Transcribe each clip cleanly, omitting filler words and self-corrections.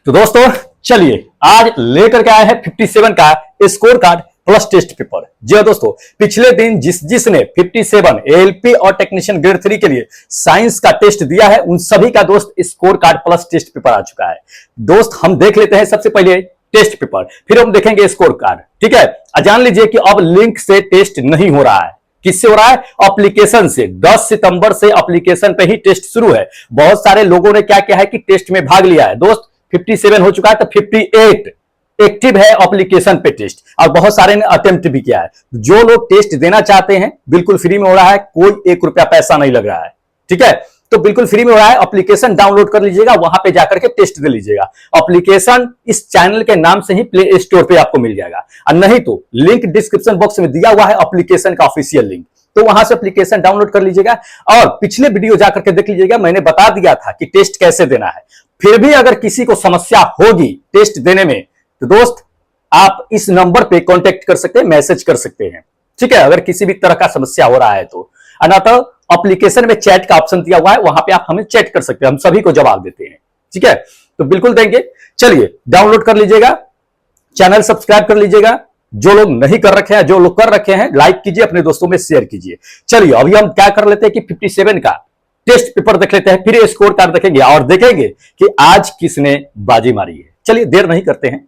तो दोस्तों चलिए आज लेकर के आए हैं 57 का score card plus test paper. जी हाँ दोस्तों, पिछले दिन जिसने 57 एएलपी और टेक्नीशियन ग्रेड 3 के लिए साइंस का टेस्ट दिया है उन सभी का दोस्त score card plus test paper आ चुका है। दोस्त हम देख लेते हैं सबसे पहले टेस्ट पेपर, फिर हम देखेंगे स्कोर कार्ड। ठीक है, जान लीजिए कि अब लिंक से टेस्ट नहीं हो रहा है। किससे हो रहा है? एप्लीकेशन से। 10 सितंबर से एप्लीकेशन पे ही टेस्ट शुरू है। बहुत सारे लोगों ने क्या किया है कि टेस्ट में भाग लिया है। दोस्त 57 हो चुका है तो 58 एक्टिव है एप्लीकेशन पे टेस्ट, और बहुत सारे ने अटेम्प्ट भी किया है। जो लोग टेस्ट देना चाहते हैं बिल्कुल फ्री में हो रहा है, कोई 1 रुपया पैसा नहीं लग रहा है। ठीक है, तो बिल्कुल फ्री में हो रहा है। एप्लीकेशन डाउनलोड कर लीजिएगा, वहां पे जाकर के टेस्ट दे लीजिएगा। एप्लीकेशन इस चैनल के नाम से ही प्ले स्टोर पे आपको मिल जाएगा, और नहीं तो लिंक डिस्क्रिप्शन बॉक्स में दिया हुआ है एप्लीकेशन का ऑफिशियल लिंक, तो वहां से एप्लीकेशन डाउनलोड कर लीजिएगा। और पिछले वीडियो जाकर के देख लीजिएगा, मैंने बता दिया था कि टेस्ट कैसे देना है। फिर भी अगर किसी को समस्या होगी टेस्ट देने में तो दोस्त आप इस नंबर पे कांटेक्ट कर सकते हैं, मैसेज कर सकते हैं। ठीक है, अगर किसी भी तरह का समस्या हो रहा है तो अनाथ एप्लीकेशन में चैट का ऑप्शन दिया हुआ है, वहां पे आप हमें चैट कर सकते हैं, हम सभी को जवाब देते हैं। ठीक है, तो बिल्कुल देंगे। चलिए डाउनलोड कर लीजिएगा, चैनल सब्सक्राइब कर लीजिएगा। जो लोग नहीं कर रखे हैं, जो लोग कर रखे हैं लाइक कीजिए, अपने दोस्तों में शेयर कीजिए। चलिए अभी हम क्या कर लेते हैं कि 57 का टेस्ट पेपर देख लेते हैं, फिर स्कोर कार्ड देखेंगे और देखेंगे कि आज किसने बाजी मारी है। चलिए देर नहीं करते हैं,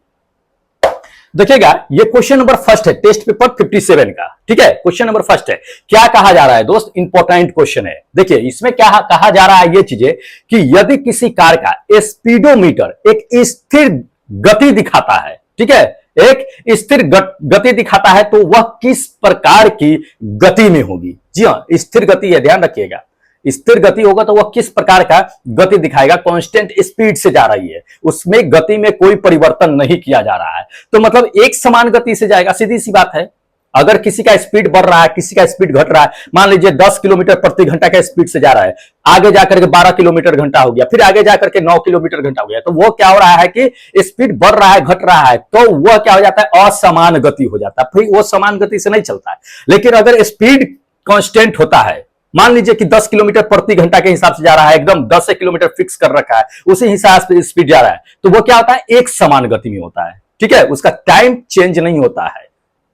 देखिएगा ये क्वेश्चन नंबर फर्स्ट है टेस्ट पेपर 57 का। ठीक है, क्वेश्चन नंबर फर्स्ट है। क्या कहा जा रहा है दोस्त? इंपॉर्टेंट क्वेश्चन है। देखिए इसमें क्या कहा जा रहा है, ये चीजें कि यदि किसी कार का स्पीडोमीटर एक स्थिर गति दिखाता है, ठीक है, एक स्थिर गति दिखाता है, तो वह किस प्रकार की गति में होगी? जी हाँ, स्थिर गति है, ध्यान रखिएगा। स्थिर गति होगा तो वह किस प्रकार का गति दिखाएगा? कांस्टेंट स्पीड से जा रही है, उसमें गति में कोई परिवर्तन नहीं किया जा रहा है, तो मतलब एक समान गति से जाएगा। सीधी सी बात है, अगर किसी का स्पीड बढ़ रहा है, किसी का स्पीड घट रहा है, मान लीजिए 10 किलोमीटर प्रति घंटा का स्पीड से जा रहा है, आगे जाकर के 12 किलोमीटर घंटा हो गया, फिर आगे जाकर के 9 किलोमीटर घंटा हो गया, तो वो क्या हो रहा है कि स्पीड बढ़ रहा है, घट रहा है, तो वह क्या हो जाता है? असमान गति हो जाता है, फिर वो समान गति से नहीं चलता है। लेकिन अगर स्पीड कांस्टेंट होता है, मान लीजिए कि 10 किलोमीटर प्रति घंटा के हिसाब से जा रहा है, एकदम 10 किलोमीटर फिक्स कर रखा है, उसी हिसाब से स्पीड जा रहा है, तो वो क्या होता है? एक समान गति में होता है। ठीक है, उसका टाइम चेंज नहीं होता है,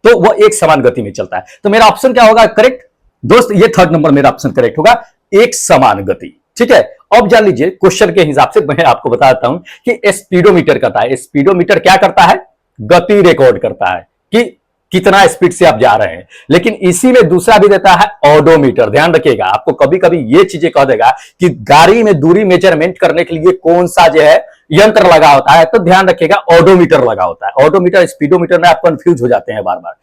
तो वह एक समान गति में चलता है। तो मेरा ऑप्शन क्या होगा करेक्ट दोस्त? ये थर्ड नंबर मेरा ऑप्शन करेक्ट होगा, एक समान गति। ठीक है, अब जान लीजिए क्वेश्चन के हिसाब से मैं आपको बता देता हूं कि स्पीडोमीटर करता है। स्पीडोमीटर क्या करता है? गति रिकॉर्ड करता है कि कितना स्पीड से आप जा रहे हैं। लेकिन इसी में दूसरा भी देता है ओडोमीटर। ध्यान रखिएगा, आपको कभी कभी ये चीजें कह देगा कि गाड़ी में दूरी मेजरमेंट करने के लिए कौन सा जो है यंत्र लगा होता है, तो ध्यान रखिएगा ओडोमीटर लगा होता है। ओडोमीटर स्पीडोमीटर में आप कंफ्यूज हो जाते हैं बार बार।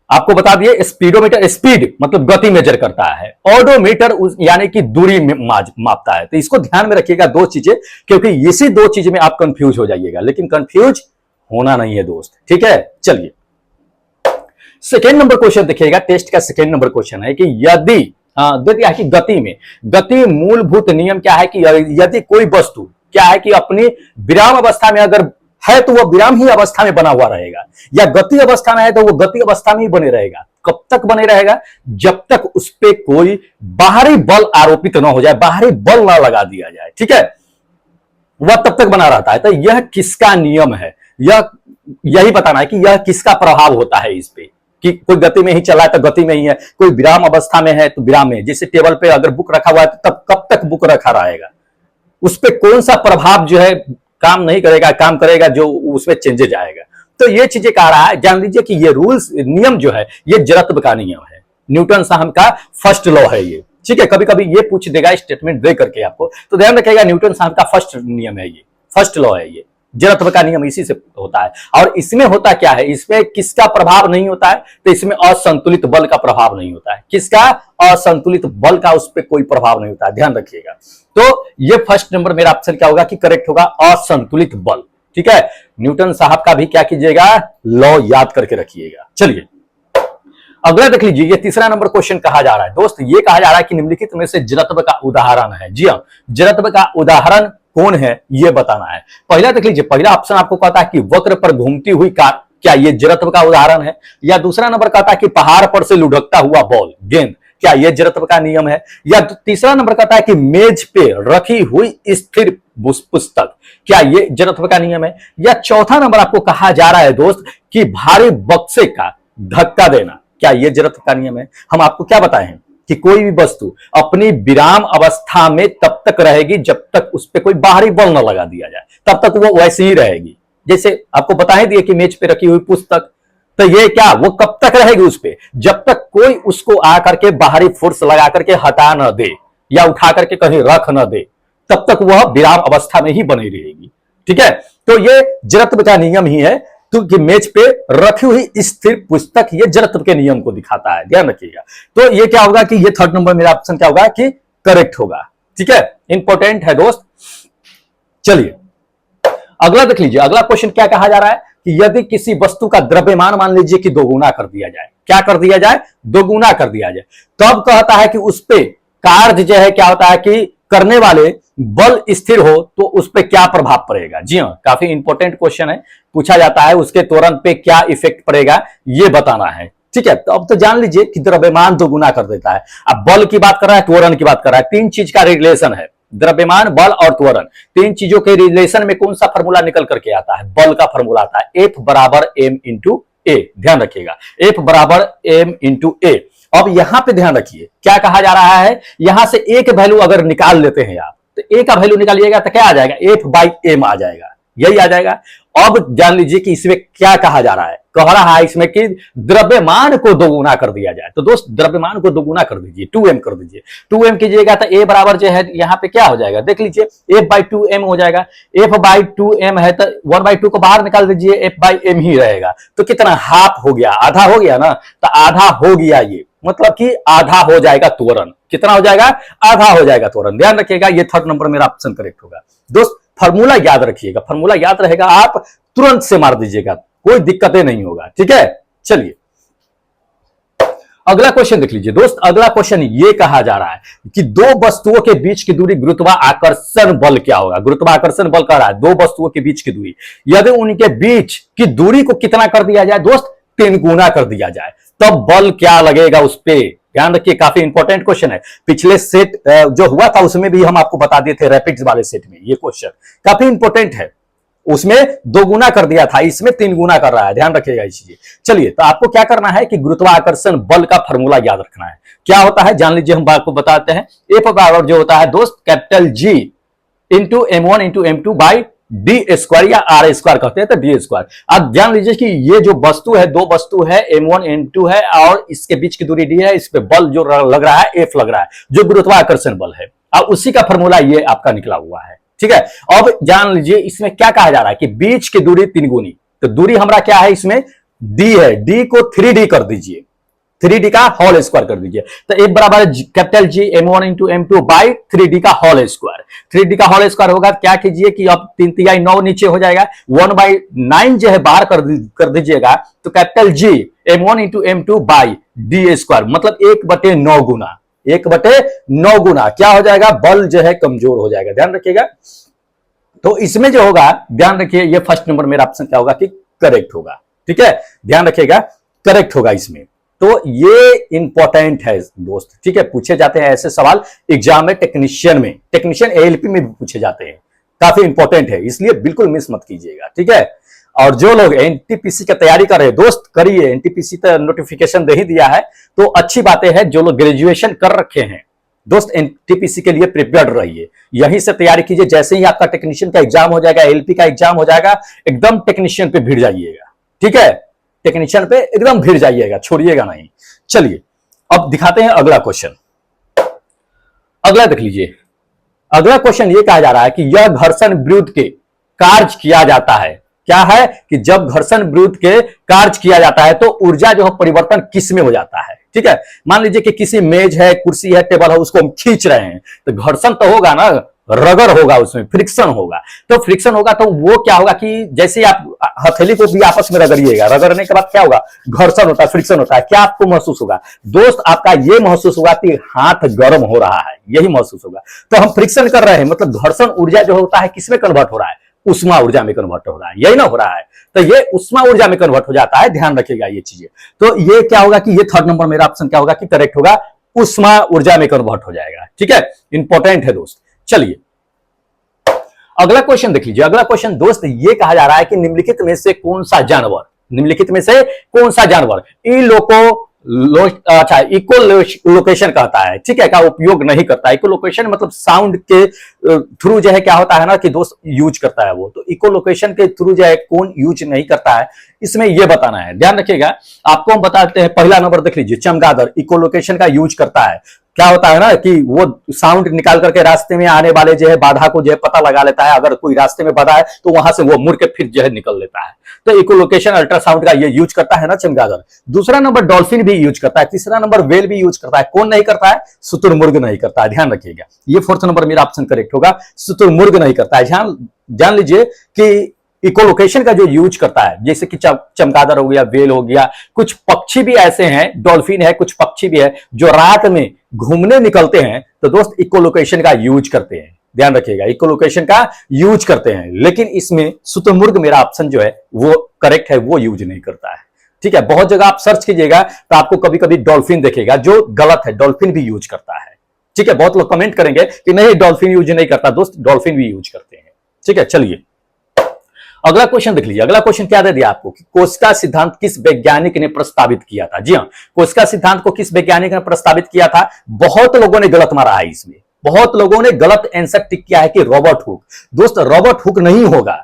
आपको बता दिए, स्पीडोमीटर स्पीड मतलब गति मेजर करता है, ओडोमीटर यानी कि दूरी मापता है। तो इसको ध्यान में रखिएगा, दो चीजें, क्योंकि इसी दो चीज में आप कंफ्यूज हो जाइएगा, लेकिन कंफ्यूज होना नहीं है दोस्त। ठीक है, चलिए सेकेंड नंबर क्वेश्चन देखिएगा, टेस्ट का सेकेंड नंबर क्वेश्चन है कि यदि देखिए कि गति मूलभूत नियम क्या है कि यदि कोई वस्तु क्या है कि अपनी विराम अवस्था में अगर है तो वह विराम ही अवस्था में बना हुआ रहेगा, या गति अवस्था में है तो वह गति अवस्था में ही बने रहेगा। कब तक बने रहेगा? जब तक उस पर कोई बाहरी बल आरोपित न हो जाए, बाहरी बल ना लगा दिया जाए। ठीक है, वह तब तक बना रहता है। तो यह किसका नियम है? यही बताना है कि यह किसका प्रभाव होता है इस पे, कि कोई गति में ही चला है तो गति में ही है, कोई विराम अवस्था में है तो विराम में। जैसे टेबल पे अगर बुक रखा हुआ है तो तब कब तक बुक रखा रहेगा, उस पे कौन सा प्रभाव जो है काम नहीं करेगा, काम करेगा, जो उसमें चेंजेज आएगा। तो ये चीजें कह रहा है। जान लीजिए कि ये रूल्स नियम जो है ये जड़त्व का नियम है, न्यूटन साहब का फर्स्ट लॉ है ये। ठीक है, कभी कभी ये पूछ देगा स्टेटमेंट दे करके आपको, तो ध्यान रखिएगा न्यूटन साहब का फर्स्ट नियम है ये, फर्स्ट लॉ है ये, जड़त्व का नियम इसी से होता है। और इसमें होता क्या है? इसमें किसका प्रभाव नहीं होता है? तो इसमें असंतुलित बल का प्रभाव नहीं होता है। किसका? असंतुलित बल का उस पर कोई प्रभाव नहीं होता है, ध्यान रखिएगा। तो ये फर्स्ट नंबर मेरा ऑप्शन क्या होगा कि करेक्ट होगा, असंतुलित बल। ठीक है, न्यूटन साहब का भी क्या कीजिएगा, लॉ याद करके रखिएगा। चलिए अगला देख लीजिए, ये तीसरा नंबर क्वेश्चन कहा जा रहा है दोस्त, ये कहा जा रहा है कि निम्नलिखित में से जड़त्व का उदाहरण है। जी हाँ, जड़त्व का उदाहरण कौन है ये बताना है। पहला देख लीजिए, पहला ऑप्शन आपको कहता है कि वक्र पर घूमती हुई कार, क्या ये जड़त्व का उदाहरण है? या दूसरा नंबर कहता है कि पहाड़ पर से लुढ़कता हुआ बॉल, गेंद, क्या यह जड़त्व का नियम है? या तीसरा नंबर कहता है कि मेज पे रखी हुई स्थिर पुस्तक, क्या यह जड़त्व का नियम है? या चौथा नंबर आपको कहा जा रहा है दोस्त कि भारी बक्से का धक्का देना, क्या यह जड़त्व का नियम है? हम आपको क्या बताए हैं कि कोई भी वस्तु अपनी विराम अवस्था में तब तक रहेगी जब तक उस पर कोई बाहरी बल न लगा दिया जाए, तब तक वो वैसे ही रहेगी। जैसे आपको बता ही दिए कि मेज पे रखी हुई पुस्तक, तो ये क्या वो कब तक रहेगी उस पे? जब तक कोई उसको आकर के बाहरी फोर्स लगा करके हटा न दे या उठा करके कहीं रख न दे, तब तक वह विराम अवस्था में ही बनी रहेगी। ठीक है, तो ये जड़त्व का नियम ही है। तो कि मेज पे रखी हुई स्थिर पुस्तक ये जड़त्व के नियम को दिखाता है, ध्यान रखिएगा। तो ये क्या होगा कि ये थर्ड नंबर मेरा ऑप्शन क्या होगा कि करेक्ट होगा। ठीक है, इंपॉर्टेंट है दोस्त। चलिए अगला देख लीजिए, अगला क्वेश्चन क्या कहा जा रहा है कि यदि किसी वस्तु का द्रव्यमान मान लीजिए कि दोगुना कर दिया जाए, क्या कर दिया जाए? दोगुना कर दिया जाए, तब कहता है कि उस पे कार्य जो है क्या होता है कि करने वाले बल स्थिर हो तो उस पे क्या प्रभाव पड़ेगा। जी हाँ, काफी इंपॉर्टेंट क्वेश्चन है, पूछा जाता है उसके त्वरण पे क्या इफेक्ट पड़ेगा ये बताना है। ठीक है, तो अब तो जान लीजिए कि द्रव्यमान दोगुना कर देता है। अब बल की बात कर रहा है, त्वरण की बात कर रहा है, तीन चीज का रिलेशन है, द्रव्यमान, बल और त्वरण। तीन चीजों के रिलेशन में कौन सा फॉर्मूला निकल करके आता है? बल का फॉर्मूला आता है, F बराबर m इंटू ए। ध्यान रखिएगा, F बराबर m इंटू ए। अब यहां पे ध्यान रखिए क्या कहा जा रहा है, यहां से एक वैल्यू अगर निकाल लेते हैं आप, तो ए का वैल्यू निकालिएगा तो क्या आ जाएगा? F बाई एम आ जाएगा, यही आ जाएगा। अब जान लीजिए कि इसमें क्या कहा जा रहा है, कह रहा है इसमें कि द्रव्यमान को दोगुना कर दिया जाए। तो दोस्त द्रव्यमान को दोगुना कर दीजिए, 2m कर दीजिए। 2m कीजिएगा तो a बराबर जो है यहाँ पे क्या हो जाएगा, देख लीजिए f बाई 2m हो जाएगा। f बाई 2m है तो 1 बाई 2 को बाहर निकाल दीजिए, f बाई m ही रहेगा। तो कितना हाफ हो गया, आधा हो गया ना, तो आधा हो गया, ये मतलब कि आधा हो जाएगा त्वरण। कितना हो जाएगा? आधा हो जाएगा त्वरण। ध्यान रखिएगा, ये थर्ड नंबर मेरा ऑप्शन करेक्ट होगा। दोस्त फॉर्मूला याद रखिएगा, फॉर्मूला याद रहेगा, आप तुरंत से मार दीजिएगा, कोई दिक्कतें नहीं होगा। ठीक है, चलिए अगला क्वेश्चन देख लीजिए दोस्त। अगला क्वेश्चन ये कहा जा रहा है कि दो वस्तुओं के बीच की दूरी गुरुत्वाकर्षण बल क्या होगा। गुरुत्वाकर्षण बल कह रहा है दो वस्तुओं के बीच की दूरी, यदि उनके बीच की दूरी को कितना कर दिया जाए दोस्त? 3 गुना कर दिया जाए, तब बल क्या लगेगा उस पे? ध्यान रखिए, काफी इंपॉर्टेंट क्वेश्चन है। पिछले सेट जो हुआ था उसमें भी हम आपको बता दिए थे, रैपिड्स वाले सेट में ये क्वेश्चन काफी इंपॉर्टेंट है। उसमें 2 गुना कर दिया था, इसमें 3 गुना कर रहा है, ध्यान रखिएगा इस चीज। चलिए, तो आपको क्या करना है कि गुरुत्वाकर्षण बल का फॉर्मूला याद रखना है। क्या होता है जान लीजिए, हम आपको बताते हैं। F बराबर जो होता है दोस्त capital G into m1 into m2 by D square या r स्क्वायर कहते हैं, तो डी स्क्वायर। अब जान लीजिए कि ये जो वस्तु है, दो वस्तु है, m1 m2 है और इसके बीच की दूरी d है, इस पे बल जो लग रहा है F लग रहा है, जो गुरुत्वाकर्षण बल है। अब उसी का फॉर्मूला ये आपका निकला हुआ है। ठीक है, अब जान लीजिए इसमें क्या कहा जा रहा है कि बीच की दूरी 3 गुनी, तो दूरी हमारा क्या है इसमें? d है, d को 3d कर दीजिए, 3d का होल स्क्वायर कर दीजिए। तो F बराबर capital G m1 into m2 by 3d का होल स्क्वायर। 3d का होल स्क्वायर होगा, क्या कीजिए कि अब 3 तिहाई 9 नीचे हो जाएगा, 1/9 जो है बाहर कर दीजिएगा, तो capital G m1 into m2 by D square, मतलब 1/9 गुना, 1/9 गुना क्या हो जाएगा? बल जो है कमजोर हो जाएगा। ध्यान रखिएगा, तो इसमें जो होगा ध्यान रखिए, ये फर्स्ट नंबर मेरा ऑप्शन क्या होगा कि करेक्ट होगा। ठीक है, ध्यान रखिएगा करेक्ट होगा इसमें। तो ये इंपॉर्टेंट है दोस्त। ठीक है, पूछे जाते हैं ऐसे सवाल एग्जाम में, टेक्नीशियन एएलपी में भी पूछे जाते हैं, काफी इंपॉर्टेंट है, इसलिए बिल्कुल मिस मत कीजिएगा। ठीक है, और जो लोग एनटीपीसी की तैयारी कर रहे हैं दोस्त, करिए, एनटीपीसी तो नोटिफिकेशन दे ही दिया है, तो अच्छी बातें हैं। जो लोग ग्रेजुएशन कर रखे हैं दोस्त, एनटीपीसी के लिए प्रिपेयर्ड रहिए, यहीं से तैयारी कीजिए। जैसे ही आपका टेक्नीशियन का एग्जाम हो जाएगा, एलपी का एग्जाम हो जाएगा, एकदम टेक्नीशियन पे भिड़ जाइएगा। ठीक है, टेक्नीशियन पे एकदम भिड़ जाइएगा, छोड़िएगा नहीं। चलिए अब दिखाते हैं अगला क्वेश्चन। अगला देख लीजिए, अगला क्वेश्चन ये कहा जा रहा है कि यह घर्षण विरुद्ध के कार्य किया जाता है। क्या है कि जब घर्षण विरुद्ध के कार्य किया जाता है तो ऊर्जा जो है परिवर्तन किस में हो जाता है। ठीक है, मान लीजिए कि किसी मेज है, कुर्सी है, टेबल है, उसको हम खींच रहे हैं, तो घर्षण तो होगा ना, रगड़ होगा, उसमें फ्रिक्शन होगा। तो फ्रिक्शन होगा तो वो क्या होगा कि जैसे आप हथेली को भी आपस में रगड़िएगा, रगड़ने के बाद क्या होगा? घर्षण होता है, फ्रिक्शन होता है। क्या आपको महसूस होगा दोस्त? आपका ये महसूस होगा कि हाथ गर्म हो रहा है, यही महसूस होगा। तो हम फ्रिक्शन कर रहे हैं, मतलब घर्षण ऊर्जा जो होता है किसमें कन्वर्ट हो रहा है? उष्मा ऊर्जा में कन्वर्ट हो रहा है, यही ना हो रहा है। तो ये उष्मा ऊर्जा में कन्वर्ट हो जाता है, ध्यान रखिएगा ये चीजें। तो ये क्या होगा कि ये थर्ड नंबर मेरा ऑप्शन क्या होगा कि करेक्ट होगा, उष्मा ऊर्जा में कन्वर्ट हो जाएगा। ठीक है, इंपॉर्टेंट है दोस्त। चलिए अगला क्वेश्चन देख लीजिए। अगला क्वेश्चन दोस्त ये कहा जा रहा है कि निम्नलिखित में से कौन सा जानवर, निम्नलिखित में से कौन सा जानवर इको लोकेशन कहता है, ठीक है, का उपयोग नहीं करता है। इको लोकेशन मतलब साउंड के थ्रू जो है क्या होता है ना कि दोस्त यूज करता है वो, तो इको लोकेशन के थ्रू जो है कौन यूज नहीं करता है, इसमें ये बताना है। ध्यान रखिएगा, आपको हम बताते हैं। पहला नंबर देख लीजिए, चमगादड़ इको लोकेशन का यूज करता है। क्या होता है ना कि वो साउंड निकाल करके रास्ते में आने वाले जो है बाधा को जो है पता लगा लेता है। अगर कोई रास्ते में बाधा है तो वहां से वो मुड़ के फिर जो है निकल लेता है। तो इकोलोकेशन अल्ट्रासाउंड का ये यूज करता है ना चमगादड़। दूसरा नंबर डॉल्फिन भी यूज करता है। तीसरा नंबर वेल भी यूज करता है। कौन नहीं करता है? शुतुरमुर्ग नहीं करता है। ध्यान रखिएगा, ये फोर्थ नंबर मेरा ऑप्शन करेक्ट होगा, शुतुरमुर्ग नहीं करता है। जान लीजिए कि इकोलोकेशन का जो यूज करता है, जैसे कि चमगादड़ हो गया, वेल हो गया, कुछ पक्षी भी ऐसे हैं, डॉल्फिन है, कुछ पक्षी भी है जो रात में घूमने निकलते हैं, तो दोस्त इकोलोकेशन का यूज करते हैं। ध्यान रखिएगा, इकोलोकेशन का यूज करते हैं, लेकिन इसमें शुतुरमुर्ग मेरा ऑप्शन जो है वो करेक्ट है, वो यूज नहीं करता है। ठीक है, बहुत जगह आप सर्च कीजिएगा तो आपको कभी कभी डॉल्फिन देखेगा, जो गलत है, डॉल्फिन भी यूज करता है। ठीक है, बहुत लोग कमेंट करेंगे कि नहीं डॉल्फिन यूज नहीं करता, दोस्त डॉल्फिन भी यूज करते हैं। ठीक है, चलिए अगला क्वेश्चन देख लीजिए। अगला क्वेश्चन क्या दे दिया आपको कि कोस्का सिद्धांत किस वैज्ञानिक ने प्रस्तावित किया था। जी हाँ, कोस्का सिद्धांत को किस वैज्ञानिक ने प्रस्तावित किया था? बहुत लोगों ने गलत मारा है इसमें, बहुत लोगों ने गलत आंसर टिक किया है कि रॉबर्ट हुक। दोस्त रॉबर्ट हुक नहीं होगा,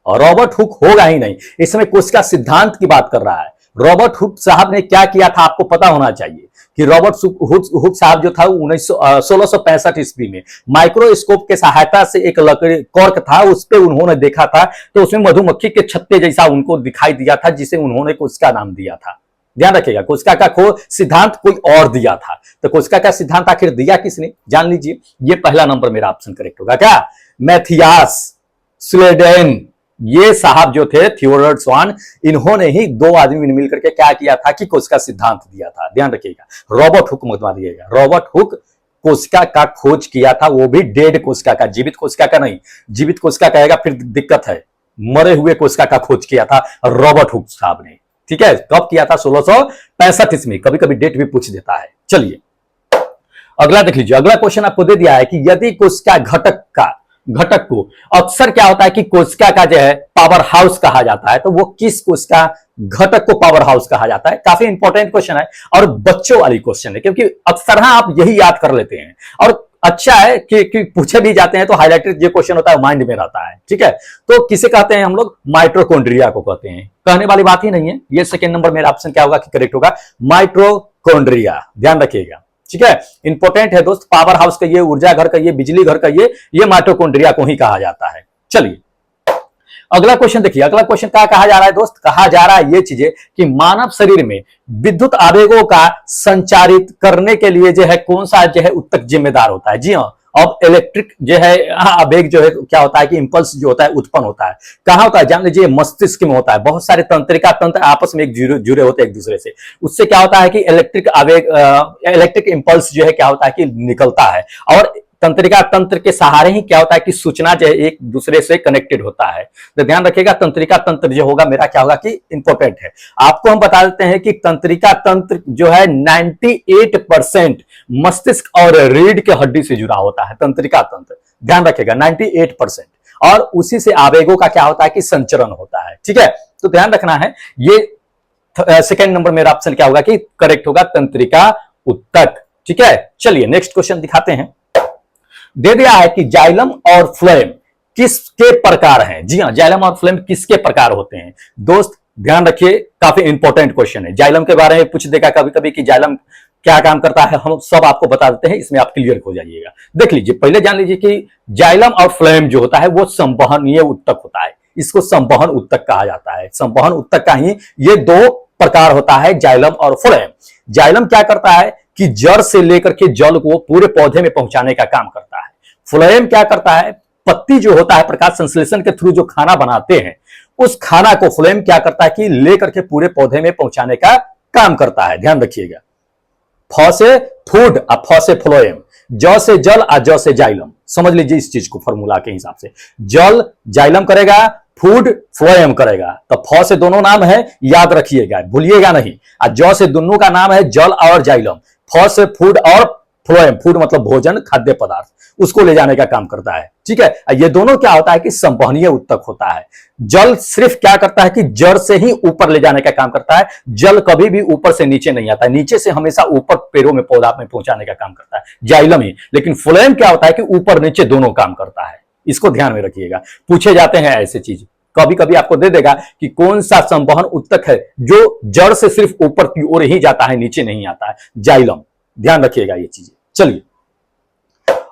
और रॉबर्ट हुक होगा ही नहीं। इसमें कोस्का सिद्धांत की बात कर रहा है। रॉबर्ट हुक साहब ने क्या किया था आपको पता होना चाहिए कि रॉबर्ट हुक साहब जो था 1665 ईस्वी में माइक्रोस्कोप के सहायता से एक लकड़ी कॉर्क था, उस पे उन्होंने देखा था, तो उसमें मधुमक्खी के छत्ते जैसा उनको दिखाई दिया था, जिसे उन्होंने कोस्का नाम दिया था। ध्यान रखिएगा, कोस्का का सिद्धांत कोई और दिया था, तो कोस्का का सिद्धांत आखिर दिया किसने? जान लीजिए, ये पहला नंबर मेरा ऑप्शन करेक्ट होगा। क्या? मैथियास स्वेडेन, ये साहब जो थे थियोडोर स्वान, इन्होंने ही दो आदमी ने मिलकर के क्या किया था कि कोस्का सिद्धांत दिया था। ध्यान रखिएगा, रॉबर्ट हुक मत मारिएगा। रॉबर्ट हुक कोस्का का खोज किया था, वो भी डेड कोस्का का, जीवित कोस्का का नहीं। जीवित कोस्का कहेगा फिर दिक्कत है, मरे हुए कोस्का का खोज किया था रॉबर्ट हुक साहब ने। ठीक है, कब किया था? 1665 ईस्वी। कभी कभी डेट भी पूछ देता है। चलिए अगला देख लीजिए। अगला क्वेश्चन आपको दे दिया है कि यदि कोस्का घटक को अक्सर क्या होता है कि कोस्का का जो है पावर हाउस कहा जाता है, तो वो किस कोस्का घटक को पावर हाउस कहा जाता है? काफी इंपॉर्टेंट क्वेश्चन है और बच्चों वाली क्वेश्चन है, क्योंकि अक्सर आप यही याद कर लेते हैं, और अच्छा है कि पूछे भी जाते हैं तो हाईलाइटेड जो क्वेश्चन होता है माइंड में रहता है। ठीक है, तो किसे कहते हैं हम लोग? माइटोकॉन्ड्रिया को कहते हैं। कहने वाली बात ही नहीं है। ये सेकंड नंबर मेरा ऑप्शन क्या होगा कि करेक्ट होगा, माइटोकॉन्ड्रिया। ध्यान रखिएगा, ठीक है, इंपॉर्टेंट है दोस्त। पावर हाउस का ये, ऊर्जा घर का ये, बिजली घर का ये माइटोकॉन्ड्रिया को ही कहा जाता है। चलिए अगला क्वेश्चन देखिए। अगला क्वेश्चन क्या कहा जा रहा है दोस्त? कहा जा रहा है ये चीजें कि मानव शरीर में विद्युत आवेगों का संचारित करने के लिए जो है कौन सा जो है उत्तक जिम्मेदार होता है। जी हाँ, अब इलेक्ट्रिक जो है आवेग जो है क्या होता है कि इंपल्स जो होता है उत्पन्न होता है, कहां होता है? जान लीजिए, मस्तिष्क में होता है। बहुत सारे तंत्रिका तंत्र आपस में जुड़े होते हैं एक दूसरे से। उससे क्या होता है कि इलेक्ट्रिक आवेग, इलेक्ट्रिक इंपल्स जो है क्या होता है कि निकलता है, और तंत्रिका तंत्र के सहारे ही क्या होता है कि सूचना जो है एक दूसरे से कनेक्टेड होता है। तो ध्यान रखिएगा, तंत्रिका तंत्र जो होगा मेरा क्या होगा कि इंपॉर्टेंट है। आपको हम बता देते हैं कि तंत्रिका तंत्र जो है 98% मस्तिष्क और रीढ़ के हड्डी से जुड़ा होता है। तंत्रिका तंत्र, ध्यान रखिएगा, 98%, और उसी से आवेगों का क्या होता है कि संचरण होता है। ठीक है, तो ध्यान रखना है। ये सेकेंड नंबर मेरा ऑप्शन क्या होगा कि करेक्ट होगा, तंत्रिका उत्तक। ठीक है, चलिए नेक्स्ट क्वेश्चन दिखाते हैं। दे दिया है कि जाइलम और फ्लोएम किसके प्रकार हैं। जी हाँ, जाइलम और फ्लोएम किसके प्रकार होते हैं? दोस्त ध्यान रखिए, काफी इंपॉर्टेंट क्वेश्चन है। जाइलम के बारे में पूछ देगा कभी कभी कि जाइलम क्या काम करता है, हम सब आपको बता देते हैं, इसमें आप क्लियर हो जाइएगा। देख लीजिए, पहले जान लीजिए कि जाइलम और फ्लोएम जो होता है वो संवहनीय उत्तक होता है। इसको संवहन उत्तक कहा जाता है। संवहन उत्तक का ही ये दो प्रकार होता है, जाइलम और फ्लोएम। जाइलम क्या करता है कि जड़ से लेकर के जल को पूरे पौधे में पहुंचाने का काम करता है। फ्लोएम क्या करता है? पत्ती जो होता है प्रकाश संश्लेषण के थ्रू जो खाना बनाते हैं, उस खाना को फ्लोएम क्या करता है कि लेकर के पूरे पौधे में पहुंचाने का काम करता है। ध्यान रखिएगा, फ से फूड और फ से फ्लोएम, ज से जल और ज से जाइलम। समझ लीजिए इस चीज को फॉर्मूला के हिसाब से, जल जाइलम करेगा, फूड फ्लोएम करेगा। तो फ से दोनों नाम है, याद रखिएगा, भूलिएगा नहीं। और ज से दोनों का नाम है जल और जाइलम। फर्स्ट फूड और फ्लोएम, फूड मतलब भोजन, खाद्य पदार्थ, उसको ले जाने का काम करता है। ठीक है, ये दोनों क्या होता है कि संवहनीय उत्तक होता है। जल सिर्फ क्या करता है कि जड़ से ही ऊपर ले जाने का काम करता है। जल कभी भी ऊपर से नीचे नहीं आता है, नीचे से हमेशा ऊपर पेड़ों में, पौधा में पहुंचाने का काम करता है, जाइलम ही। लेकिन फ्लोएम क्या होता है कि ऊपर नीचे दोनों काम करता है। इसको ध्यान में रखिएगा, पूछे जाते हैं ऐसे चीज, कभी कभी आपको दे देगा कि कौन सा संवहन उत्तक है जो जड़ से सिर्फ ऊपर की ओर ही जाता है, नीचे नहीं आता है, जाइलम। ध्यान रखिएगा ये चीजें। चलिए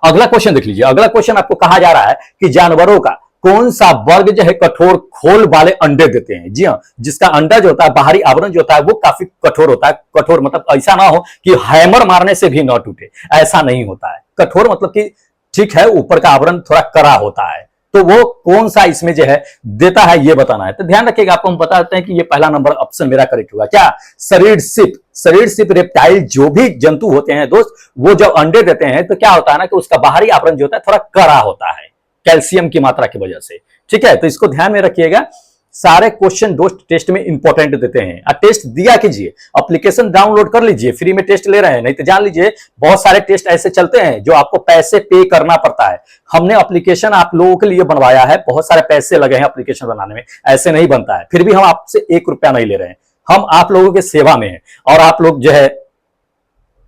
अगला क्वेश्चन देख लीजिए। अगला क्वेश्चन आपको कहा जा रहा है कि जानवरों का कौन सा वर्ग जो है कठोर खोल वाले अंडे देते हैं। जी हाँ, जिसका अंडा जो होता है, बाहरी आवरण जो होता है वो काफी कठोर होता है। कठोर मतलब ऐसा ना हो कि हैमर मारने से भी न टूटे, ऐसा नहीं होता है। कठोर मतलब कि ठीक है, ऊपर का आवरण थोड़ा कड़ा होता है। तो वो कौन सा इसमें जो है देता है ये बताना है। तो ध्यान रखिएगा, आपको हम बताते हैं कि ये पहला नंबर ऑप्शन मेरा करेक्ट होगा। क्या? सरीसृप। सरीसृप रेप्टाइल जो भी जंतु होते हैं दोस्त, वो जब अंडे देते हैं तो क्या होता है ना कि उसका बाहरी आवरण जो होता है थोड़ा कड़ा होता है, कैल्शियम की मात्रा की वजह से। ठीक है, तो इसको ध्यान में रखिएगा। सारे क्वेश्चन दोस्त टेस्ट में इंपॉर्टेंट देते हैं, और टेस्ट दिया कीजिए, एप्लीकेशन डाउनलोड कर लीजिए, फ्री में टेस्ट ले रहे हैं। नहीं तो जान लीजिए बहुत सारे टेस्ट ऐसे चलते हैं जो आपको पैसे पे करना पड़ता है। हमने एप्लीकेशन आप लोगों के लिए बनवाया है, बहुत सारे पैसे लगे हैं एप्लीकेशन बनाने में, ऐसे नहीं बनता है। फिर भी हम आपसे 1 रुपया नहीं ले रहे हैं, हम आप लोगों के सेवा में हैं। और आप लोग जो है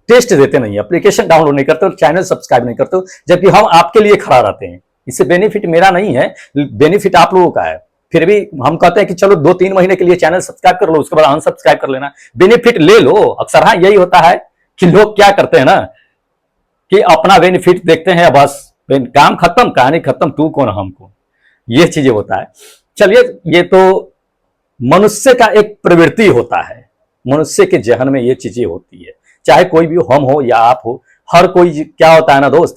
टेस्ट देते नहीं, एप्लीकेशन डाउनलोड नहीं करते, चैनल सब्सक्राइब नहीं करते, जबकि हम आपके लिए खड़ा रहते हैं। इससे बेनिफिट मेरा नहीं है, बेनिफिट आप लोगों का है। फिर भी हम कहते हैं कि चलो 2-3 महीने के लिए चैनल सब्सक्राइब कर लो, उसके बाद अनसब्सक्राइब कर लेना, बेनिफिट ले लो। अक्सर हाँ यही होता है कि लोग क्या करते हैं ना कि अपना बेनिफिट देखते हैं, बस काम खत्म, कहानी खत्म, तू कौन हम कौन, ये चीजें होता है। चलिए, ये तो मनुष्य का एक प्रवृत्ति होता है, मनुष्य के जहन में ये चीजें होती है, चाहे कोई भी हो, हम हो या आप हो, हर कोई क्या होता है ना दोस्त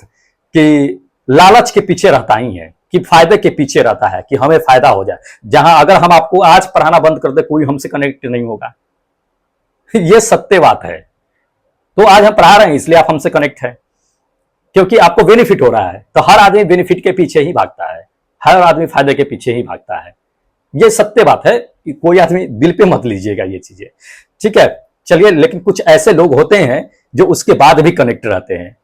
कि लालच के पीछे रहता ही है, कि फायदे के पीछे रहता है कि हमें फायदा हो जाए। जहां अगर हम आपको आज पढ़ाना बंद कर दे, कोई हमसे कनेक्ट नहीं होगा, ये सत्य बात है। तो आज हम पढ़ा रहे हैं इसलिए आप हमसे कनेक्ट है, क्योंकि आपको बेनिफिट हो रहा है। तो हर आदमी बेनिफिट के पीछे ही भागता है, हर आदमी फायदे के पीछे ही भागता है, ये सत्य बात है। कि कोई आदमी दिल पे मत लीजिएगा ये चीजें, ठीक है। चलिए, लेकिन कुछ ऐसे लोग होते हैं जो उसके बाद भी कनेक्ट रहते हैं,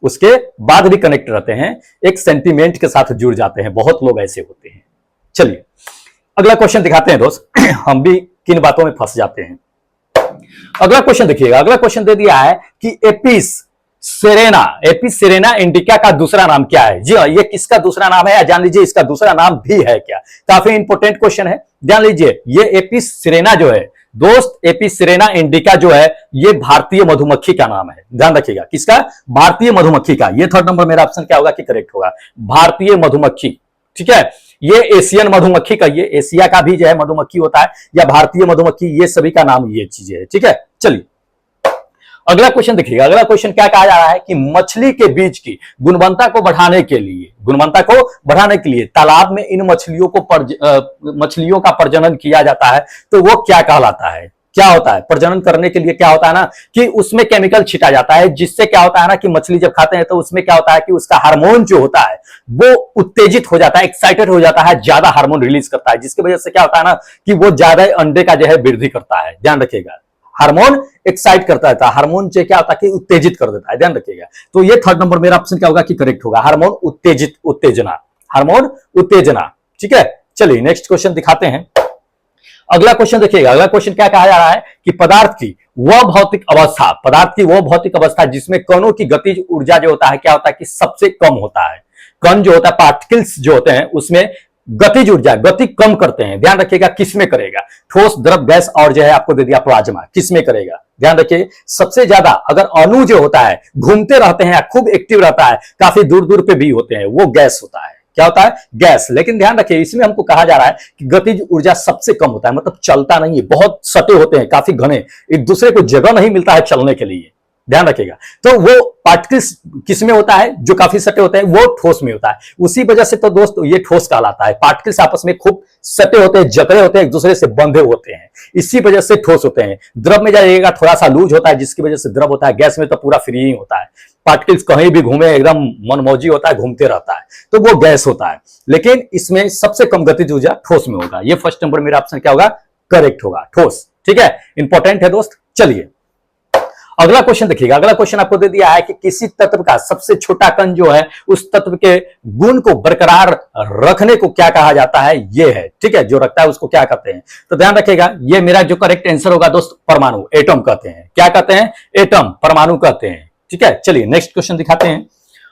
उसके बाद भी कनेक्ट रहते हैं, एक सेंटीमेंट के साथ जुड़ जाते हैं, बहुत लोग ऐसे होते हैं। चलिए अगला क्वेश्चन दिखाते हैं दोस्त, हम भी किन बातों में फंस जाते हैं। अगला क्वेश्चन देखिएगा। अगला क्वेश्चन दे दिया है कि एपिस सेरेना इंडिका का दूसरा नाम क्या है। जी हाँ, ये किसका दूसरा नाम है, जान लीजिए इसका दूसरा नाम भी है क्या। काफी इंपोर्टेंट क्वेश्चन है, ध्यान लीजिए। ये एपिस सेरेना जो है दोस्त, एपिस सेरेना इंडिका जो है, ये भारतीय मधुमक्खी का नाम है। ध्यान रखिएगा, किसका? भारतीय मधुमक्खी का। ये थर्ड नंबर मेरा ऑप्शन क्या होगा कि करेक्ट होगा, भारतीय मधुमक्खी। ठीक है, ये एशियन मधुमक्खी का, ये एशिया का भी जो है मधुमक्खी होता है, या भारतीय मधुमक्खी, ये सभी का नाम ये चीजें है। ठीक है, चलिए अगला क्वेश्चन देखिएगा। अगला क्वेश्चन क्या कहा जा रहा है कि मछली के बीज की गुणवत्ता को बढ़ाने के लिए तालाब में इन मछलियों का प्रजनन किया जाता है, तो वो क्या कहलाता है। क्या होता है प्रजनन करने के लिए, क्या होता है ना कि उसमें केमिकल छिटा जाता है, जिससे क्या होता है ना कि मछली जब खाते हैं तो उसमें क्या होता है कि उसका हार्मोन जो होता है वो उत्तेजित हो जाता है, एक्साइटेड हो जाता है, ज्यादा हार्मोन रिलीज करता है, जिसकी वजह से क्या होता है ना कि वो ज्यादा अंडे का जो है वृद्धि करता है। ध्यान रखिएगा, हार्मोन एक्साइट करता है, हार्मोन से क्या होता है कि उत्तेजित कर देता है। ध्यान रखिएगा, तो ये थर्ड नंबर मेरा ऑप्शन क्या होगा कि करेक्ट होगा, हार्मोन उत्तेजना। ठीक है, चलिए नेक्स्ट क्वेश्चन दिखाते हैं। अगला क्वेश्चन देखिएगा। अगला क्वेश्चन क्या कहा जा रहा है कि पदार्थ की वह भौतिक अवस्था जिसमें कणों की गतिज ऊर्जा जो होता है क्या होता है कि सबसे कम होता है। कण जो होता है, पार्टिकल्स जो होते हैं, उसमें गतिज ऊर्जा, गति कम करते हैं। ध्यान रखिएगा, किसमें करेगा, ठोस, द्रव, गैस और जो है आपको दे दिया प्लाज्मा, किसमें करेगा। ध्यान रखिए, सबसे ज्यादा अगर अणु जो होता है घूमते रहते हैं, खूब एक्टिव रहता है, काफी दूर दूर पे भी होते हैं, वो गैस होता है। क्या होता है? गैस। लेकिन ध्यान रखिए, इसमें हमको कहा जा रहा है कि गतिज ऊर्जा सबसे कम होता है, मतलब चलता नहीं है, बहुत सटे होते हैं, काफी घने, एक दूसरे को जगह नहीं मिलता है चलने के लिए। ध्यान रखिएगा, तो वो पार्टिकल्स किसमें होता है, जो काफी सटे होते हैं, वो ठोस में होता है। उसी वजह से तो दोस्त ये ठोस कहलाता है। पार्टिकल्स आपस में खूब सटे होते हैं, जकड़े होते हैं, एक दूसरे से बंधे होते हैं, इसी वजह से ठोस होते हैं। द्रव में जाइएगा थोड़ा सा लूज होता है, जिसकी वजह से द्रव होता है। गैस में तो पूरा फ्री ही होता है, पार्टिकल्स कहीं भी घूमे एकदम मनमौजी होता है, घूमते रहता है, तो वो गैस होता है। लेकिन इसमें सबसे कम गतिज ऊर्जा ठोस में होगा। ये फर्स्ट नंबर मेरा ऑप्शन क्या होगा, करेक्ट होगा, ठोस। ठीक है, इंपॉर्टेंट है दोस्त। चलिए अगला क्वेश्चन देखिएगा, अगला क्वेश्चन आपको दे दिया है कि किसी तत्व का सबसे छोटा कण जो है उस तत्व के गुण को बरकरार रखने को क्या कहा जाता है, ये है, ठीक है, जो रखता है उसको क्या कहते हैं। तो ध्यान रखिएगा, ये मेरा जो करेक्ट आंसर होगा दोस्त, परमाणु, एटम कहते हैं। क्या कहते हैं? एटम, परमाणु कहते हैं। ठीक है, चलिए नेक्स्ट क्वेश्चन दिखाते हैं।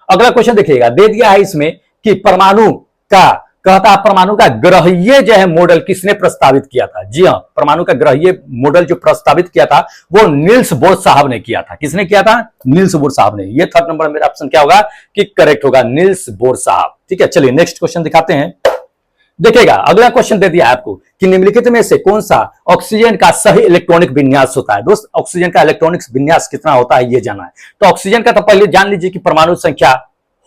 अगला क्वेश्चन देखिएगा, दे दिया है इसमें कि परमाणु का, कहता है परमाणु का ग्रहीय जो है मॉडल किसने प्रस्तावित किया था। जी हाँ, परमाणु का ग्रहीय मॉडल जो प्रस्तावित किया था वो नील्स बोर साहब ने किया था। किसने किया था? नील्स बोर साहब ने। ये थर्ड नंबर मेरा ऑप्शन क्या होगा कि करेक्ट होगा, नील्स बोर साहब। ठीक है, चलिए नेक्स्ट क्वेश्चन दिखाते हैं। देखिएगा, अगला क्वेश्चन दे दिया है आपको कि निम्नलिखित में से कौन सा ऑक्सीजन का सही इलेक्ट्रॉनिक विन्यास होता है। दोस्त, ऑक्सीजन का इलेक्ट्रॉनिक विन्यास कितना होता है ये जाना है। तो ऑक्सीजन का तो पहले जान लीजिए कि परमाणु संख्या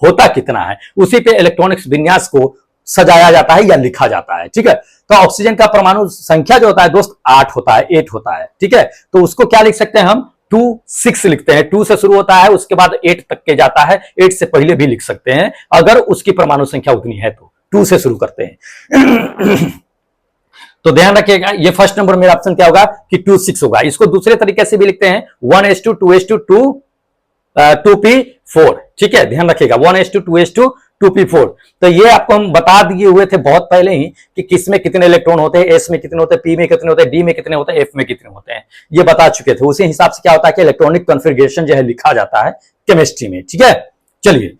होता कितना है, उसी पे इलेक्ट्रॉनिक्स विन्यास को सजाया जाता है या लिखा जाता है। ठीक है, तो ऑक्सीजन का परमाणु संख्या जो होता है दोस्त 8 होता है, 8 होता है। ठीक है, तो उसको क्या लिख सकते हैं हम? 2, 6 लिखते हैं। 2 से शुरू होता है, उसके बाद 8 तक के जाता है। 8 से पहले भी लिख सकते हैं अगर उसकी परमाणु संख्या उतनी है तो। 2 से शुरू करते हैं। तो ध्यान रखिएगा, ये फर्स्ट नंबर मेरा ऑप्शन क्या होगा कि 2, 6 होगा। इसको दूसरे तरीके से भी लिखते हैं 1s2 2s2 2p4। ठीक है, ध्यान रखिएगा 1s2 2s2 2p4। तो ये आपको हम बता दिए हुए थे बहुत पहले ही कि किस में कितने इलेक्ट्रॉन होते हैं, एस में कितने होते हैं, पी में कितने होते हैं, डी में कितने होते हैं, एफ में कितने होते हैं, ये बता चुके थे। उसी हिसाब से क्या होता है कि इलेक्ट्रॉनिक कॉन्फ़िगरेशन जो है लिखा जाता है केमिस्ट्री में। ठीक है, चलिए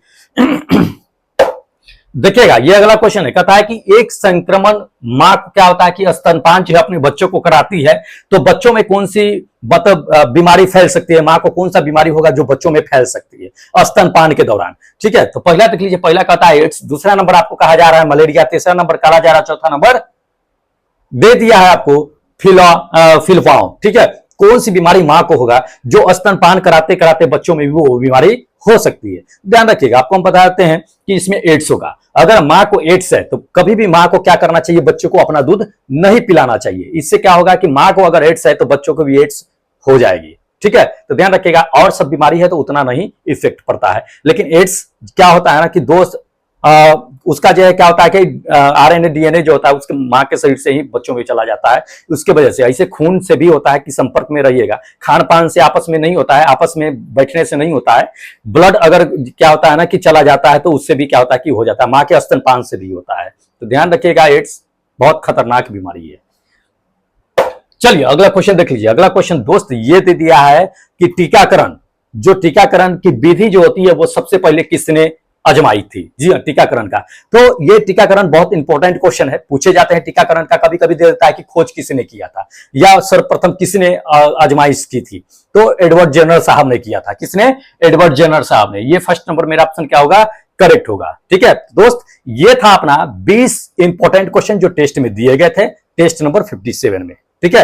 देखिएगा, ये अगला क्वेश्चन है, कहता है कि एक संक्रमण मां को क्या होता है कि स्तनपान जो है अपने बच्चों को कराती है, तो बच्चों में कौन सी मतलब बीमारी फैल सकती है, मां को कौन सा बीमारी होगा जो बच्चों में फैल सकती है स्तनपान के दौरान। ठीक है, तो पहला देख लीजिए, पहला कहता है एड्स, दूसरा नंबर आपको कहा जा रहा है मलेरिया, तीसरा नंबर कहा जा रहा है, चौथा नंबर दे दिया है आपको फिलवाओं। ठीक है, कौन सी बीमारी मां को होगा जो स्तनपान कराते कराते बच्चों में भी वो बीमारी हो सकती है। ध्यान रखिएगा, आपको हम बताते हैं कि इसमें एड्स होगा। अगर मां को एड्स है तो कभी भी मां को क्या करना चाहिए, बच्चों को अपना दूध नहीं पिलाना चाहिए। इससे क्या होगा कि मां को अगर एड्स है तो बच्चों को भी एड्स हो जाएगी। ठीक है, तो ध्यान रखिएगा, और सब बीमारी है तो उतना नहीं इफेक्ट पड़ता है, लेकिन एड्स क्या होता है ना कि दोस्त उसका जो है क्या होता है कि आरएनए डीएनए जो होता है उसके मां के शरीर से ही बच्चों में चला जाता है। उसके वजह से ऐसे खून से भी होता है कि संपर्क में रहिएगा, खान पान से आपस में नहीं होता है, आपस में बैठने से नहीं होता है। ब्लड अगर क्या होता है ना कि चला जाता है तो उससे भी क्या होता है कि हो जाता है, मां के स्तनपान से भी होता है। तो ध्यान रखिएगा, एड्स बहुत खतरनाक बीमारी है। चलिए अगला क्वेश्चन देख लीजिए। अगला क्वेश्चन दोस्त ये दे दिया है कि टीकाकरण, जो टीकाकरण की विधि जो होती है वो सबसे पहले किसने आजमाई थी। जी हाँ, टीकाकरण का। तो ये टीकाकरण बहुत इंपॉर्टेंट क्वेश्चन है, पूछे जाते हैं टीकाकरण का, कभी कभी दे देता है कि खोज किसने किया था या सर्वप्रथम किसने आजमाइश की थी। तो एडवर्ड जेनर साहब ने किया था। किसने? एडवर्ड जेनर साहब ने। ये फर्स्ट नंबर मेरा ऑप्शन क्या होगा? करेक्ट होगा। ठीक है दोस्त, ये था अपना 20 इंपॉर्टेंट क्वेश्चन जो टेस्ट में दिए गए थे, टेस्ट नंबर 57 में। ठीक है,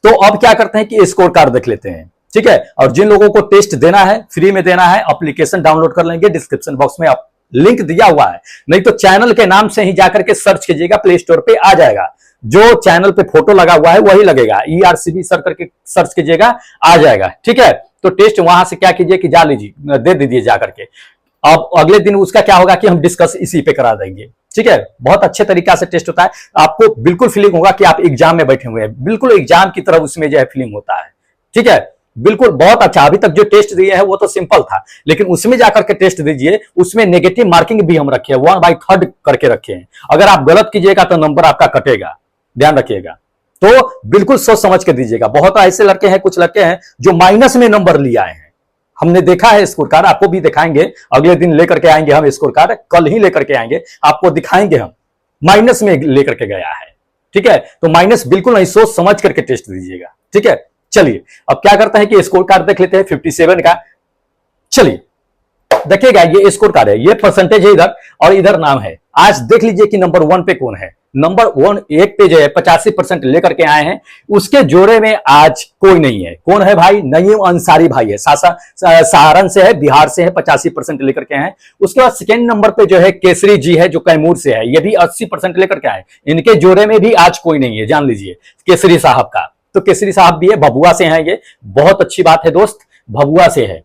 तो अब क्या करते हैं कि स्कोर कार्ड देख लेते हैं। ठीक है, और जिन लोगों को टेस्ट देना है, फ्री में देना है, एप्लीकेशन डाउनलोड कर लेंगे, डिस्क्रिप्शन बॉक्स में लिंक दिया हुआ है, नहीं तो चैनल के नाम से ही जाकर के सर्च कीजिएगा, प्ले स्टोर पे आ जाएगा। जो चैनल पे फोटो लगा हुआ है वही लगेगा, ERCB सर करके सर्च कीजिएगा, आ जाएगा। ठीक है, तो टेस्ट वहां से क्या कीजिए कि जा लीजिए, दे दीजिए जा करके। अब अगले दिन उसका क्या होगा कि हम डिस्कस इसी पे करा देंगे। ठीक है, बहुत अच्छे तरीका से टेस्ट होता है, आपको बिल्कुल फीलिंग होगा कि आप एग्जाम में बैठे हुए हैं, बिल्कुल एग्जाम की तरह उसमें जो है फीलिंग होता है। ठीक है, बिल्कुल बहुत अच्छा। अभी तक जो टेस्ट दिए हैं वो तो सिंपल था, लेकिन उसमें जाकर के टेस्ट दीजिए, उसमें नेगेटिव मार्किंग भी हम रखे हैं, 1/3 करके रखे हैं। अगर आप गलत कीजिएगा तो नंबर आपका कटेगा, ध्यान रखिएगा। तो बिल्कुल सोच समझ के दीजिएगा। बहुत ऐसे लड़के हैं, कुछ लड़के हैं जो माइनस में नंबर लिए आए हैं, हमने देखा है स्कोर कार्ड, आपको भी दिखाएंगे, अगले दिन लेकर के आएंगे हम स्कोर कार्ड, कल ही लेकर के आएंगे, आपको दिखाएंगे हम, माइनस में लेकर के गया है। ठीक है, तो माइनस बिल्कुल नहीं, सोच समझ करके टेस्ट दीजिएगा। ठीक है, चलिए अब क्या करते हैं कि स्कोर कार्ड देख लेते हैं 57 का। चलिए देखिएगा, ये स्कोर कार्ड है, ये परसेंटेज है इधर और इधर नाम है। आज देख लीजिए कि नंबर 1 पे कौन है। नंबर 1 एक पे जो है 85% लेकर के आए हैं, उसके जोड़े में आज कोई नहीं है। कौन है भाई? नईम अंसारी भाई है, सहारन से है, बिहार से है, 85% लेकर के आए। उसके बाद सेकेंड नंबर पे जो है केसरी जी है, जो कैमूर से है, ये भी 80% लेकर के आए। इनके जोड़े में भी आज कोई नहीं है, जान लीजिए, केसरी साहब का। तो केसरी साहब भी है, भभुआ से हैं, ये बहुत अच्छी बात है दोस्त, भभुआ से है।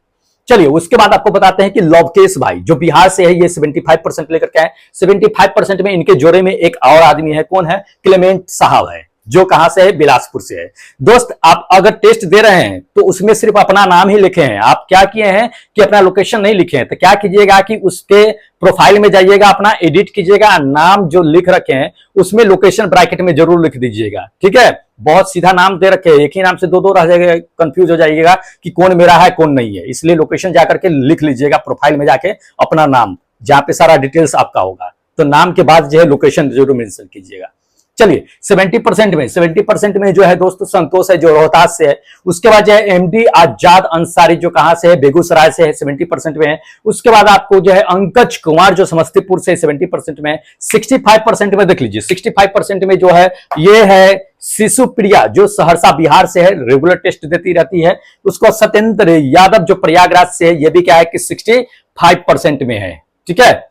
चलिए उसके बाद आपको बताते हैं कि लवकेश भाई जो बिहार से है, ये 75% लेकर के आए। 75% में इनके जोड़े में एक और आदमी है, कौन है? क्लेमेंट साहब है। जो कहां से है, बिलासपुर से है। दोस्त आप अगर टेस्ट दे रहे हैं तो उसमें सिर्फ अपना नाम ही लिखे हैं, आप क्या किए हैं कि अपना लोकेशन नहीं लिखे हैं। तो क्या कीजिएगा कि उसके प्रोफाइल में जाइएगा, अपना एडिट कीजिएगा, नाम जो लिख रखे हैं उसमें लोकेशन ब्रैकेट में जरूर लिख दीजिएगा, ठीक है। बहुत सीधा नाम दे रखे हैं, एक ही नाम से दो दो रह जाएगा, कंफ्यूज हो जाइएगा कि कौन मेरा है कौन नहीं है। इसलिए लोकेशन जाकर के लिख लीजिएगा, प्रोफाइल में जाके अपना नाम, जहां पे सारा डिटेल्स आपका होगा, तो नाम के बाद जो है लोकेशन जरूर मेंशन कीजिएगा। चलिए 70% में जो है दोस्तों संतोष है जो रोहतास से है। उसके बाद जो है एमडी आजाद अंसारी जो कहां से है, बेगूसराय से है, 70% में है। उसके बाद आपको जो है अंकज कुमार जो समस्तीपुर से 70% में है। 65% में देख लीजिए, 65% में जो है ये है शिशु प्रिया जो सहरसा बिहार से है, रेगुलर टेस्ट देती रहती है। उसको सत्येंद्र यादव जो प्रयागराज से है, ये भी क्या है कि 65% में है, ठीक है।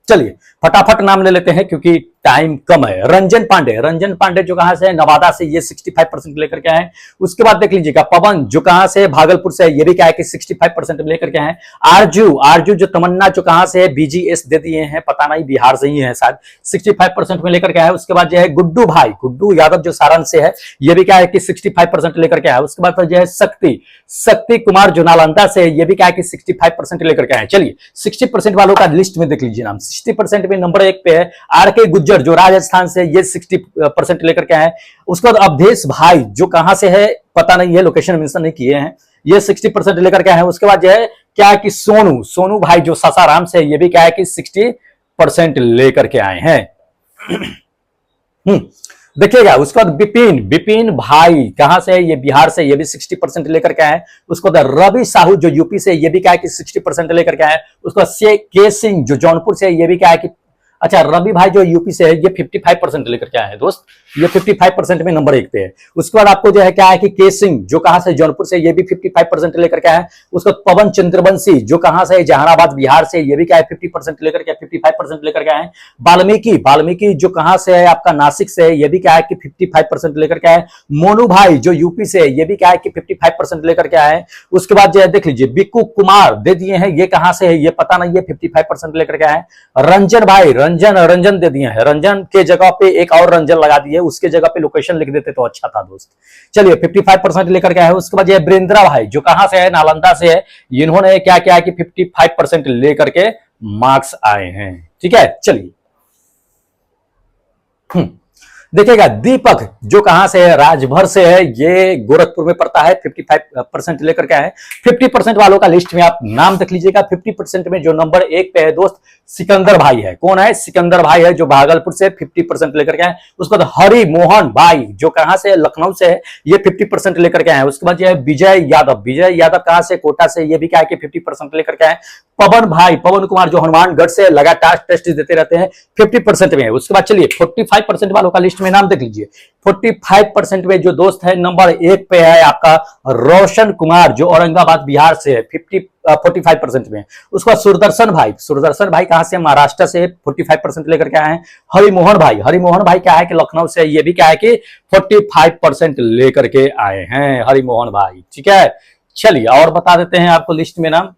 चलिए फटाफट नाम ले लेते हैं क्योंकि टाइम कम है। रंजन पांडे जो कहां से है, नवादा से, ये 65% लेकर के आए। उसके बाद देख लीजिएगा पवन जो कहां से है, भागलपुर से, ये भी क्या है कि 65% लेकर के आए। आरजू जो तमन्ना जो कहां से है, बीजीएस दे दिए हैं, पता नहीं बिहार से ही है शायद, 65% में लेकर के आए। उसके बाद जो है गुड्डू यादव जो सारण से है, ये भी क्या है कि 65% लेकर के आए। उसके बाद जो है शक्ति कुमार जो नालंदा से है, ये भी क्या है कि 65% लेकर के आए। चलिए 60% वालों का लिस्ट में देख लीजिए नाम। 60% में नंबर 1 पे है आरके गुज्जर जो राजस्थान से, ये 60% लेकर के आए। उसके बाद अवधेश भाई जो कहां से है पता नहीं है, लोकेशन मेंशन नहीं किए हैं, ये 60% लेकर के आए हैं। उसके बाद जो है क्या है कि सोनू भाई जो सासाराम से, ये भी क्या है कि 60% लेकर के आए हैं। देखिएगा उसके बाद विपिन भाई कहां से है, ये बिहार से, ये भी 60% लेकर के आए। उसको बाद रवि साहू जो यूपी से, ये भी क्या है कि 60% लेकर के आए। उसको के सिंह जो जौनपुर से, ये भी क्या है कि, अच्छा रवि भाई जो यूपी से है, ये 55% लेकर के आए हैं दोस्त, ये 55% में नंबर 1 पे है। उसके बाद आपको जो है क्या है कि के सिंह जो कहां से, जौनपुर से, ये भी 55% लेकर के आए हैं। उसके बाद पवन चंद्रवंशी जो कहां से है, जहानाबाद बिहार से, ये भी क्या है 50% लेकर के, 55% लेकर के आए हैं। वाल्मीकि जो कहां से है आपका, नासिक से है, ये भी क्या है कि 55% लेकर के आए। मोनू भाई जो यूपी से है, ये भी क्या है कि 55% लेकर के आए। उसके बाद जो है देख लीजिए बिक्कू कुमार दे दिए हैं, ये कहां से है ये पता नहीं है, 55% लेकर के आए। रंजन भाई रंजन दे दिए हैं, रंजन के जगह पे एक और रंजन लगा दिए, उसके जगह पे लोकेशन लिख देते तो अच्छा था दोस्त। चलिए 55% लेकर के आए। उसके बाद ये ब्रिंद्रा भाई जो कहां से है, नालंदा से है, इन्होंने क्या किया कि 55% लेकर के मार्क्स आए हैं, ठीक है। चलिए देखिएगा दीपक जो कहां से है, राजभर से है, ये गोरखपुर में पड़ता है, 55% लेकर के आए। 50% वालों का लिस्ट में आप नाम देख लीजिएगा। 50% में जो नंबर 1 पे है दोस्त, सिकंदर भाई है। कौन है? सिकंदर भाई है जो भागलपुर से 50% लेकर के आए। उसके बाद हरि मोहन भाई जो कहां से, लखनऊ से है, ये 50% लेकर के आए। उसके बाद जो है विजय यादव कहां से, कोटा से, ये भी क्या है कि 50% लेकर के आए। पवन कुमार जो हनुमानगढ़ से लगातार टेस्ट देते रहते हैं, 50% में है। उसके बाद चलिए 45% वालों का लिस्ट में नाम देख लीजिए। 45% में जो दोस्त है, नंबर 1 पे है आपका रोशन कुमार जो औरंगाबाद बिहार से है, 45% में। उसके बाद सुदर्शन भाई कहां से, महाराष्ट्र से, 45% लेकर के आए हैं। हरिमोहन भाई क्या है कि लखनऊ से, ये भी क्या है कि 45% लेकर के आए हैं हरिमोहन भाई, ठीक है। चलिए और बता देते हैं आपको लिस्ट में नाम।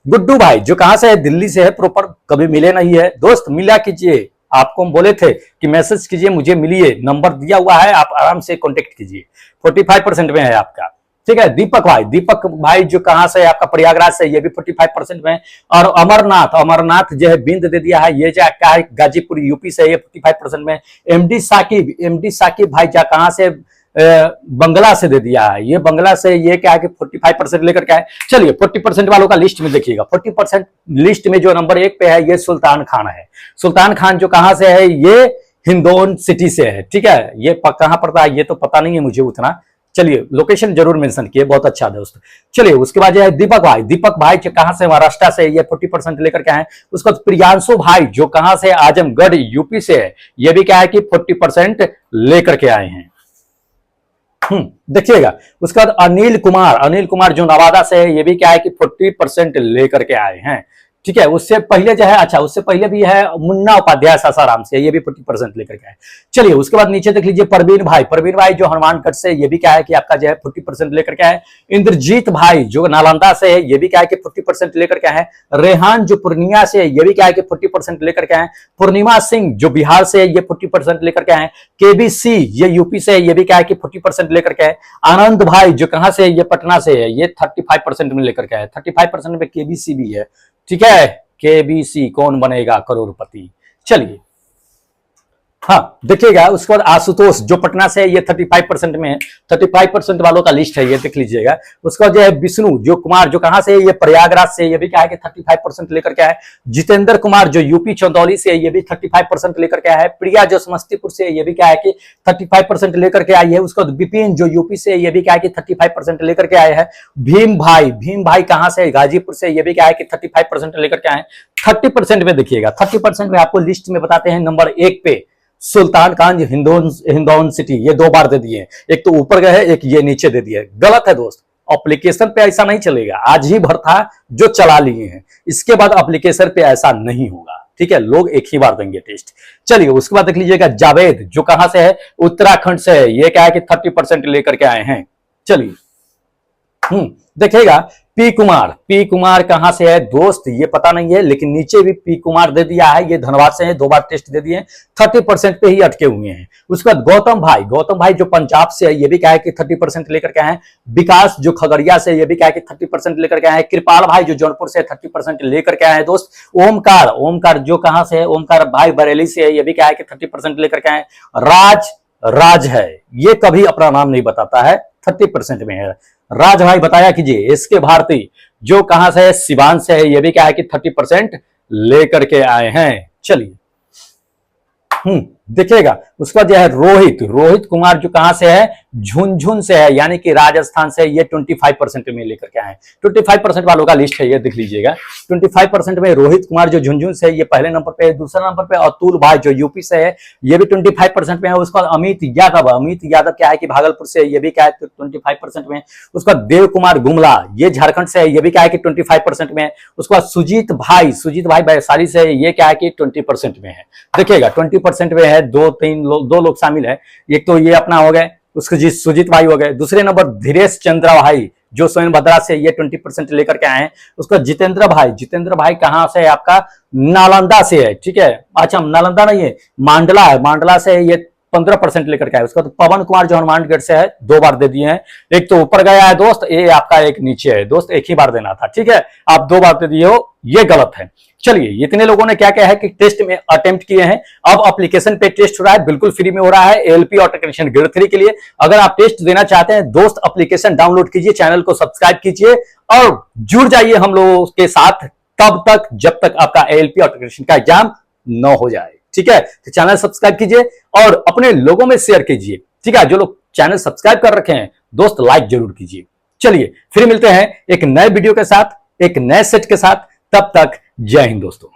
गुड्डू भाई जो कहां से है, दिल्ली से है प्रॉपर, कभी मिले नहीं है दोस्त, मिला कीजिए। आपको हम बोले थे कि मैसेज कीजिए, मुझे मिलिए, नंबर दिया हुआ है, आप आराम से कांटेक्ट कीजिए। 45% में है आपका, ठीक है। दीपक भाई जो कहां से है आपका, प्रयागराज से, ये भी 45% में है। और अमरनाथ जो है बिंद दे दिया है, ये जो क्या है गाजीपुर यूपी से, ये 45% में। एमडी साकिब भाई जा कहां से, बंगला से दे दिया है, ये बंगला से, ये क्या है कि 45% लेकर के आए। चलिए 40% वालों का लिस्ट में देखिएगा। 40% लिस्ट में जो नंबर 1 पे है, ये सुल्तान खान है। सुल्तान खान जो कहां से है, ये हिंदौन सिटी से है, ठीक है। ये कहां पड़ता है ये तो पता नहीं है मुझे उतना, चलिए लोकेशन जरूर मेंशन किए, बहुत अच्छा दोस्त। चलिए उसके बाद जो है दीपक भाई जो कहां से, महाराष्ट्र से, ये 40% लेकर के आए। उसके बाद प्रियांशु भाई जो कहां से, आजमगढ़ यूपी से है, ये भी क्या है कि 40% लेकर के आए हैं। देखिएगा उसके बाद अनिल कुमार जो नवादा से है, ये भी क्या है कि 40% लेकर के आए हैं। ठीक है। उससे पहले जो है, अच्छा उससे पहले भी है मुन्ना उपाध्याय सासाराम से, ये भी 40% लेकर के है। चलिए उसके बाद नीचे देख लीजिए परवीन भाई जो हनुमानगढ़ से, ये भी क्या है कि आपका जो है 40% लेकर के है। इंद्रजीत भाई जो नालंदा से है, ये भी क्या है कि 40% लेकर के है। रेहान जो पूर्णिया से है, ये भी क्या है कि 40% लेकर के है। पूर्णिमा सिंह जो बिहार से है, ये 40% लेकर के है। केबीसी ये यूपी से है, ये भी क्या है कि 40% लेकर के है। आनंद भाई जो कहां से है, ये पटना से है, ये 35% में लेकर के है। 35% में केबीसी भी है, ठीक है। केबीसी कौन बनेगा करोड़पति। चलिए हाँ देखिएगा, उसके बाद आशुतोष जो पटना से है, ये 35% में है। 35% वालों का लिस्ट है, ये देख लीजिएगा। उसका जो है विष्णु जो कुमार जो कहां से है, ये प्रयागराज से, ये भी क्या है कि 35% लेकर के है। जितेंद्र कुमार जो यूपी चंदौली से है, ये भी 35% लेकर के है। प्रिया जो समस्तीपुर से है, ये भी क्या है कि 35% लेकर के आई है। उसका विपिन जो यूपी से है, ये भी क्या है कि 35% लेकर के आए हैं। भीम भाई कहां से, गाजीपुर से, ये भी क्या है कि 35% लेकर के आए। 30% में देखिएगा, 30% में आपको लिस्ट में बताते हैं। नंबर 1 पे सुल्तानगंज हिंडौन सिटी, ये 2 बार दे दिए, एक तो ऊपर गए हैं, एक ये नीचे दे दिए। गलत है दोस्त, एप्लीकेशन पे ऐसा नहीं चलेगा। आज ही भर था जो चला लिए हैं, इसके बाद एप्लीकेशन पे ऐसा नहीं होगा, ठीक है। लोग एक ही बार देंगे टेस्ट। चलिए उसके बाद देख लीजिएगा जावेद जो कहां से है, उत्तराखंड से है, ये क्या है कि 30% लेकर के आए हैं। चलिए देखिएगा पी कुमार कहां से है दोस्त, ये पता नहीं है, लेकिन नीचे भी पी कुमार दे दिया है, ये धनबाद से है, 2 बार टेस्ट दे दिए, 30% पे ही अटके हुए हैं। उसके बाद गौतम भाई जो पंजाब से है, ये भी क्या है कि 30% लेकर के आए। विकास जो खगड़िया से, ये भी क्या है कि 30% लेकर के आए। कृपाल भाई जो जौनपुर से 30% लेकर के आए हैं दोस्त। ओमकार जो कहां से है, ओमकार भाई बरेली से है, ये भी क्या है कि 30% लेकर के आए। राज है, ये कभी अपना नाम नहीं बताता है, 30% में है। राज भाई बताया कीजिए। एसके भारती जो कहां से है, सिवान से है, ये भी क्या है कि 30% लेकर के आए हैं। चलिए देखिएगा उसका जो है रोहित कुमार जो कहां से है, झुंझुन से है, यानी कि राजस्थान से, ये 25% में लेकर के आए। 25% वालों का लिस्ट है, ये देख लीजिएगा। 25% में रोहित कुमार जो झुंझुन से है, ये पहले नंबर पे है। दूसरा नंबर पे अतुल भाई जो यूपी से है, ये भी 25% में है। उसका अमित यादव क्या है कि भागलपुर से, ये भी क्या है 25% में। उसका देव कुमार गुमला ये झारखंड से है, ये भी क्या है कि 25% में है। उसका सुजीत भाई वैशाली से है, ये क्या है कि 20% में है। देखिएगा 20% में है। 2 लोग शामिल है, एक तो ये अपना हो गए, उसके जी सुजीत भाई हो गए। दूसरे नंबर धीरेश चंद्रा भाई जो सोनभद्रा से, ये 20% लेकर के आए हैं। उसका जितेंद्र भाई कहां से है, आपका नालंदा से है, ठीक है। अच्छा नालंदा नहीं है, मांडला से है, ये 15% लेकर के आए। उसका तो पवन कुमार जो हनुमानगढ़ से है, 2 बार दे दिए हैं। एक तो ऊपर गया है दोस्त, ये आपका एक नीचे है दोस्त, एक ही बार देना था, ठीक है। आप 2 बार दे दिए हो, ये गलत है। चलिए इतने लोगों ने क्या क्या है कि टेस्ट में अटेम्प्ट किए हैं। अब एप्लीकेशन पे टेस्ट हो रहा है, बिल्कुल फ्री में हो रहा है, एएलपी और टेक्नीशियन ग्रेड 3 के लिए। अगर आप टेस्ट देना चाहते हैं दोस्त, एप्लीकेशन डाउनलोड कीजिए, चैनल को सब्सक्राइब कीजिए और जुड़ जाइए हम लोगों के साथ तब तक जब तक आपका एएलपी और टेक्नीशियन का एग्जाम न हो जाए, ठीक है। तो चैनल सब्सक्राइब कीजिए और अपने लोगों में शेयर कीजिए, ठीक है। जो लोग चैनल सब्सक्राइब कर रखे हैं दोस्त, लाइक जरूर कीजिए। चलिए फिर मिलते हैं एक नए वीडियो के साथ, एक नए सेट के साथ। तब तक जय हिंद दोस्तों।